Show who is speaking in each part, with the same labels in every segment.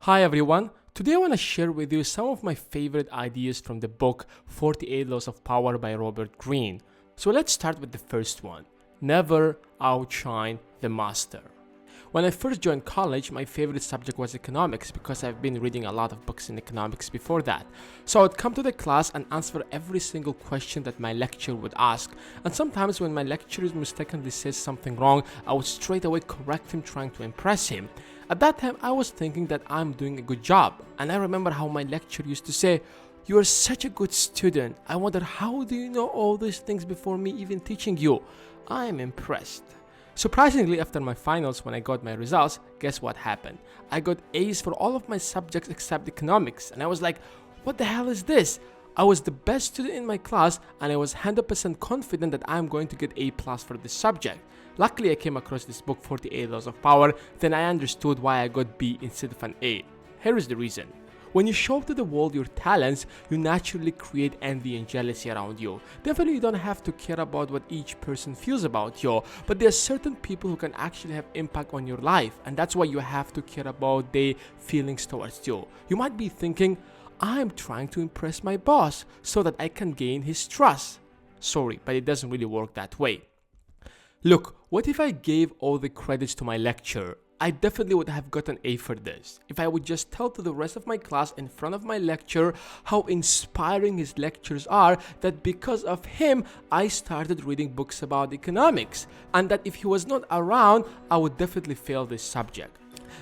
Speaker 1: Hi everyone, today I want to share with you some of my favorite ideas from the book 48 Laws of Power by Robert Greene. So let's start with the first one. Never outshine the master. When I first joined college, my favorite subject was economics because I've been reading a lot of books in economics before that. So I would come to the class and answer every single question that my lecturer would ask. And sometimes when my lecturer mistakenly says something wrong, I would straight away correct him, trying to impress him. At that time, I was thinking that I'm doing a good job. And I remember how my lecturer used to say, "You are such a good student. I wonder how do you know all these things before me even teaching you?" I am impressed. Surprisingly, after my finals, when I got my results, guess what happened? I got A's for all of my subjects except economics, and I was like, what the hell is this? I was the best student in my class, and I was 100% confident that I'm going to get A+ for this subject. Luckily, I came across this book, 48 Laws of Power, then I understood why I got B instead of an A. Here is the reason. When you show to the world your talents, you naturally create envy and jealousy around you. Definitely you don't have to care about what each person feels about you, but there are certain people who can actually have impact on your life, and that's why you have to care about their feelings towards you. You might be thinking, I'm trying to impress my boss so that I can gain his trust. Sorry, but it doesn't really work that way. Look, what if I gave all the credits to my lecturer? I definitely would have gotten A for this. If I would just tell to the rest of my class in front of my lecturer how inspiring his lectures are, that because of him, I started reading books about economics, and that if he was not around, I would definitely fail this subject.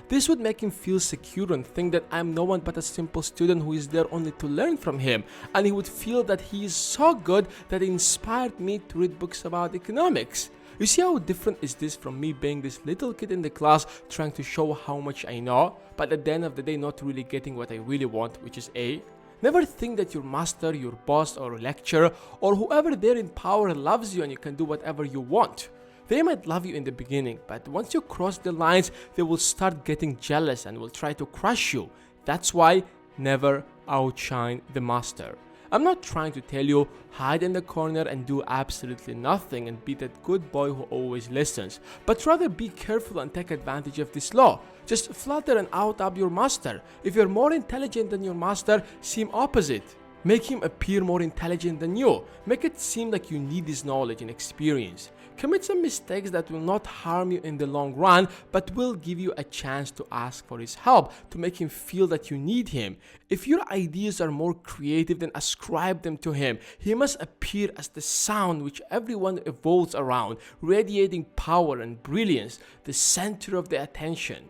Speaker 1: This would make him feel secure and think that I'm no one but a simple student who is there only to learn from him, and he would feel that he is so good that he inspired me to read books about economics. You see how different is this from me being this little kid in the class trying to show how much I know, but at the end of the day not really getting what I really want, which is A? Never think that your master, your boss or lecturer or whoever there in power loves you and you can do whatever you want. They might love you in the beginning, but once you cross the lines, they will start getting jealous and will try to crush you. That's why never outshine the master. I'm not trying to tell you hide in the corner and do absolutely nothing and be that good boy who always listens, but rather be careful and take advantage of this law. Just flatter and out-up your master. If you're more intelligent than your master, seem opposite. Make him appear more intelligent than you. Make it seem like you need his knowledge and experience. Commit some mistakes that will not harm you in the long run, but will give you a chance to ask for his help, to make him feel that you need him. If your ideas are more creative, then ascribe them to him. He must appear as the sound which everyone evolves around, radiating power and brilliance, the center of the attention.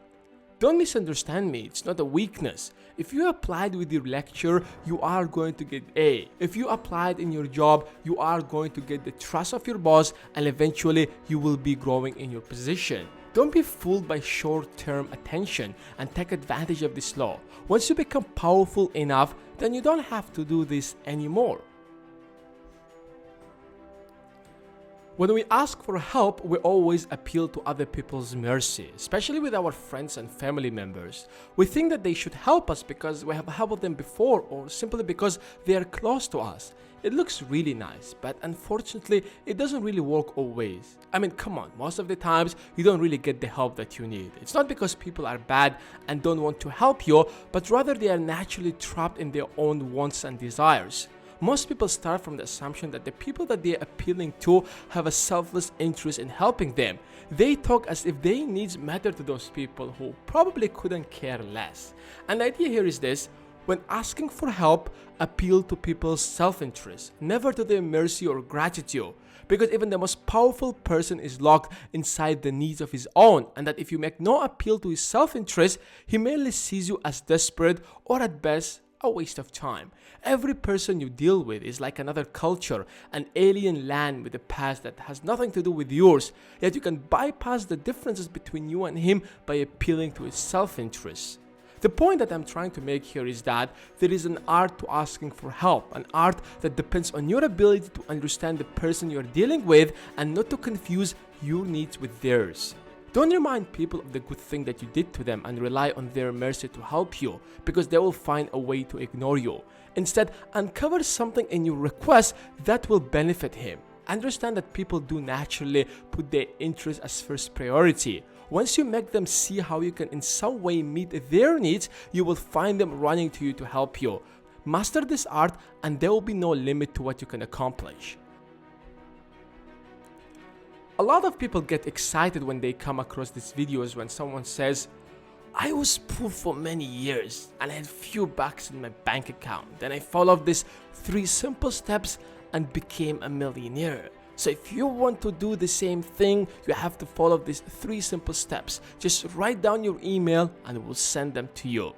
Speaker 1: Don't misunderstand me, it's not a weakness. If you applied with your lecture, you are going to get A. If you applied in your job, you are going to get the trust of your boss, and eventually you will be growing in your position. Don't be fooled by short-term attention and take advantage of this law. Once you become powerful enough, then you don't have to do this anymore. When we ask for help, we always appeal to other people's mercy, especially with our friends and family members. We think that they should help us because we have helped them before or simply because they are close to us. It looks really nice, but unfortunately, it doesn't really work always. I mean, come on, most of the times, you don't really get the help that you need. It's not because people are bad and don't want to help you, but rather they are naturally trapped in their own wants and desires. Most people start from the assumption that the people that they are appealing to have a selfless interest in helping them. They talk as if their needs matter to those people who probably couldn't care less. And the idea here is this: when asking for help, appeal to people's self-interest, never to their mercy or gratitude. Because even the most powerful person is locked inside the needs of his own, and that if you make no appeal to his self-interest, he merely sees you as desperate or at best a waste of time. Every person you deal with is like another culture, an alien land with a past that has nothing to do with yours, yet you can bypass the differences between you and him by appealing to his self-interest. The point that I'm trying to make here is that there is an art to asking for help, an art that depends on your ability to understand the person you're dealing with and not to confuse your needs with theirs. Don't remind people of the good thing that you did to them and rely on their mercy to help you, because they will find a way to ignore you. Instead, uncover something in your request that will benefit him. Understand that people do naturally put their interests as first priority. Once you make them see how you can in some way meet their needs, you will find them running to you to help you. Master this art and there will be no limit to what you can accomplish. A lot of people get excited when they come across these videos when someone says, I was poor for many years and I had few bucks in my bank account. Then I followed these 3 simple steps and became a millionaire. So if you want to do the same thing, you have to follow these 3 simple steps. Just write down your email and we'll send them to you.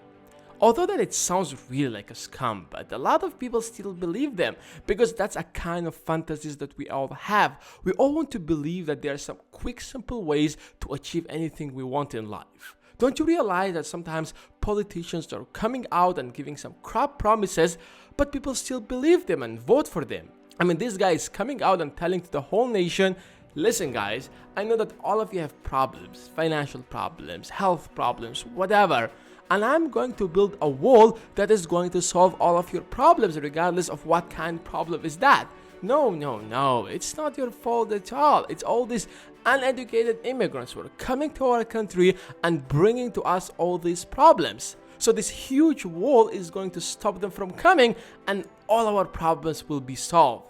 Speaker 1: Although that it sounds really like a scam, but a lot of people still believe them because that's a kind of fantasies that we all have. We all want to believe that there are some quick, simple ways to achieve anything we want in life. Don't you realize that sometimes politicians are coming out and giving some crap promises, but people still believe them and vote for them? I mean, this guy is coming out and telling to the whole nation, listen guys, I know that all of you have problems, financial problems, health problems, whatever. And I'm going to build a wall that is going to solve all of your problems regardless of what kind of problem is that. No, it's not your fault at all. It's all these uneducated immigrants who are coming to our country and bringing to us all these problems. So this huge wall is going to stop them from coming and all our problems will be solved.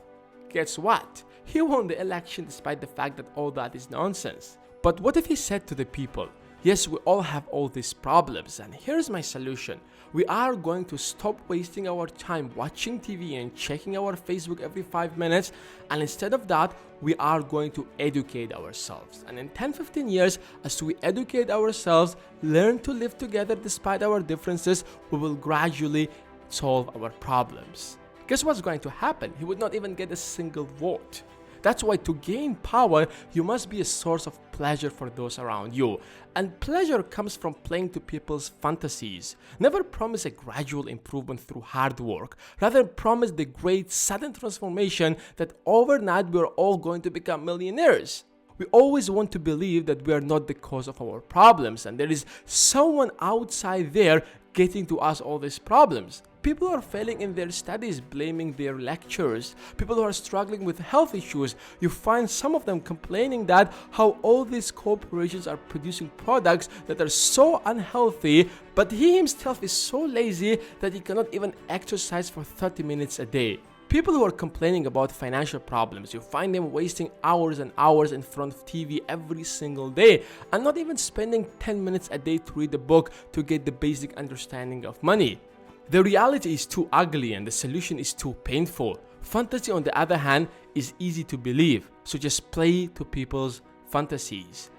Speaker 1: Guess what? He won the election despite the fact that all that is nonsense. But what if he said to the people, yes, we all have all these problems and here's my solution. We are going to stop wasting our time watching TV and checking our Facebook every 5 minutes, and instead of that, we are going to educate ourselves. And in 10-15 years, as we educate ourselves, learn to live together despite our differences, we will gradually solve our problems. Guess what's going to happen? He would not even get a single vote. That's why to gain power, you must be a source of pleasure for those around you. And pleasure comes from playing to people's fantasies. Never promise a gradual improvement through hard work. Rather promise the great sudden transformation that overnight we are all going to become millionaires. We always want to believe that we are not the cause of our problems and there is someone outside there getting to us all these problems. People who are failing in their studies, blaming their lecturers. People who are struggling with health issues, you find some of them complaining that how all these corporations are producing products that are so unhealthy, but he himself is so lazy that he cannot even exercise for 30 minutes a day. People who are complaining about financial problems, you find them wasting hours and hours in front of TV every single day and not even spending 10 minutes a day to read a book to get the basic understanding of money. The reality is too ugly and the solution is too painful. Fantasy, on the other hand, is easy to believe, so just play to people's fantasies.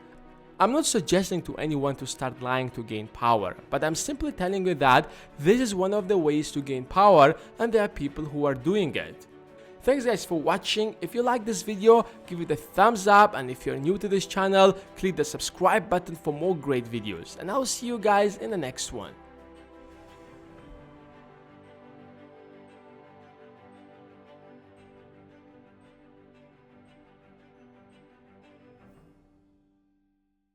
Speaker 1: I'm not suggesting to anyone to start lying to gain power, but I'm simply telling you that this is one of the ways to gain power and there are people who are doing it. Thanks guys for watching. If you like this video, give it a thumbs up, and if you're new to this channel, click the subscribe button for more great videos, and I'll see you guys in the next one.